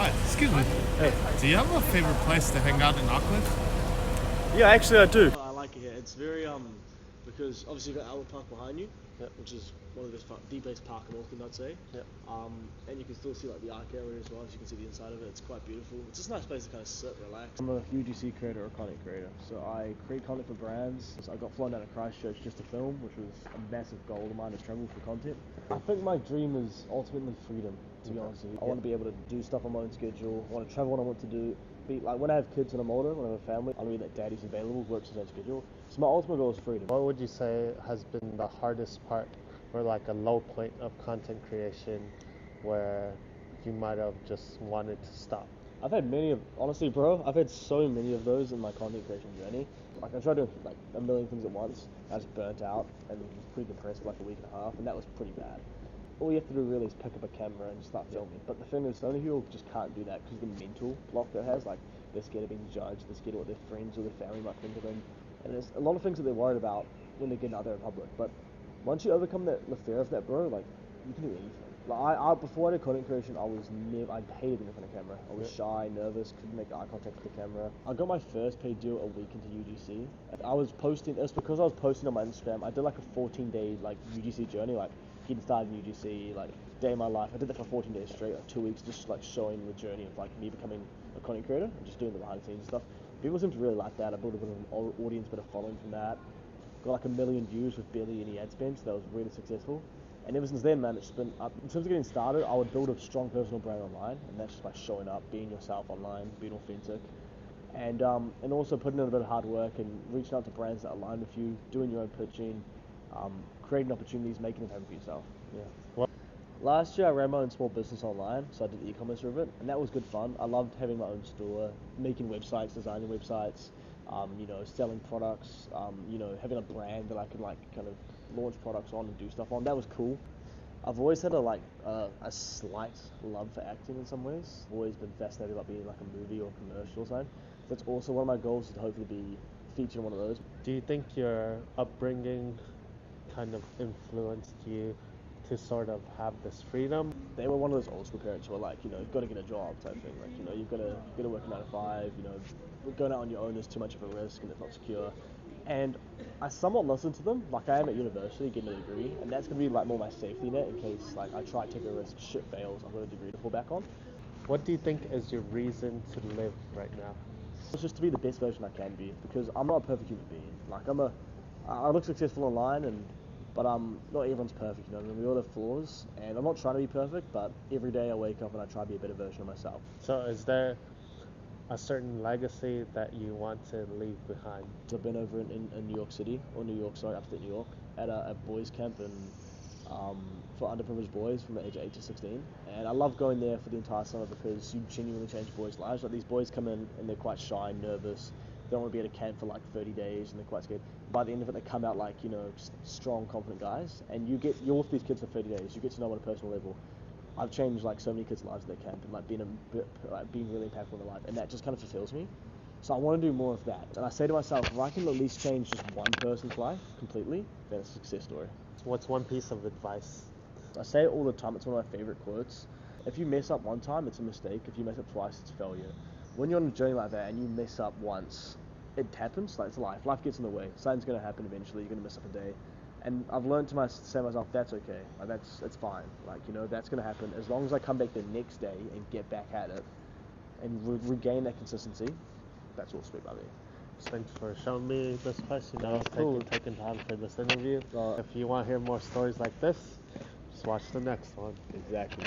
Hi, excuse me. Hey. Do you have a favorite place to hang out in Auckland? Yeah, actually I do. I like it here. It's very because obviously you've got Albert Park behind you, which is one of the best park in Auckland, I'd say. Yep. And you can still see like the arc area as well, as you can see the inside of it. It's quite beautiful. It's just a nice place to kind of sit, relax. I'm a UGC creator or content creator, so I create content for brands. So I got flown down to Christchurch just to film, which was a massive goal of mine to travel for content. I think my dream is ultimately freedom. To be honest with you, I want to be able to do stuff on my own schedule. I want to travel when I want to do. Like when I have kids and I'm older, when I have a family, I know that daddy's available, works his own schedule. So my ultimate goal is freedom. What would you say has been the hardest part, or like a low point of content creation where you might have just wanted to stop? I've had honestly, bro, I've had so many of those in my content creation journey. Like I tried doing like a million things at once. I was burnt out and was pretty depressed for like a week and a half, and that was pretty bad. All you have to do really is pick up a camera and start filming. But the thing is, so many people just can't do that because the mental block that it has, like they're scared of being judged, they're scared of what their friends or their family might think of them, and there's a lot of things that they're worried about when they get out there in public. But once you overcome the fear of that, bro, like you can do anything. Like I before I did content creation, I hated being in front of camera. I was shy, nervous, couldn't make eye contact with the camera. I got my first paid deal a week into UGC. I was posting. It was because I was posting on my Instagram. I did like a 14-day like UGC journey, like getting started in UGC, like day in my life. I did that for 14 days straight, like 2 weeks, just like showing the journey of like me becoming a content creator and just doing the behind the scenes stuff. People seem to really like that. I built a bit of an audience, bit of following from that. Got like 1 million views with barely any ad spend, so that was really successful. And ever since then, man, it's been up. In terms of getting started, I would build a strong personal brand online, and that's just by showing up, being yourself online, being authentic, and also putting in a bit of hard work and reaching out to brands that align with you, doing your own pitching, creating opportunities, making them happen for yourself. Yeah. Last year I ran my own small business online, so I did e-commerce with it, and that was good fun. I loved having my own store, making websites, designing websites, selling products, having a brand that I could like kind of launch products on and do stuff on. That was cool. I've always had a slight love for acting in some ways. I've always been fascinated about being like a movie or commercial side. That's also one of my goals, is to hopefully be featured in one of those. Do you think your upbringing kind of influenced you to sort of have this freedom? They were one of those old school parents who were like, you've got to get a job type thing. Like, you've got to work a 9 to 5. Going out on your own is too much of a risk and it's not secure. And I somewhat listened to them. Like I am at university getting a degree, and that's gonna be like more my safety net in case like I try to take a risk, shit fails, I've got a degree to fall back on. What do you think is your reason to live right now? It's just to be the best version I can be, because I'm not a perfect human being. Like I look successful online, but not everyone's perfect, you know. I mean, we all have flaws, and I'm not trying to be perfect, but every day I wake up and I try to be a better version of myself. So is there a certain legacy that you want to leave behind? I've been over in New York City, or New York, sorry, upstate New York, at a boys camp for underprivileged boys from the age of 8 to 16. And I love going there for the entire summer because you genuinely change boys' lives. Like these boys come in and they're quite shy, nervous, they don't want to be at a camp for like 30 days and they're quite scared. By the end of it, they come out like, strong, confident guys. And you're with these kids for 30 days, you get to know them on a personal level. I've changed like so many kids' lives at that camp and like being really impactful in their life, and that just kind of fulfills me. So I want to do more of that. And I say to myself, if I can at least change just one person's life completely, then it's a success story. What's one piece of advice? I say it all the time. It's one of my favorite quotes. If you mess up one time, it's a mistake. If you mess up twice, it's failure. When you're on a journey like that and you mess up once, it happens. Like it's life. Life gets in the way. Something's going to happen eventually. You're going to mess up a day. And I've learned to say to myself, that's okay. Like it's fine. Like, that's going to happen. As long as I come back the next day and get back at it and regain that consistency, that's all sweet by me. Thanks for showing me this place, Cool. taking time for this interview. If you want to hear more stories like this, just watch the next one. Exactly.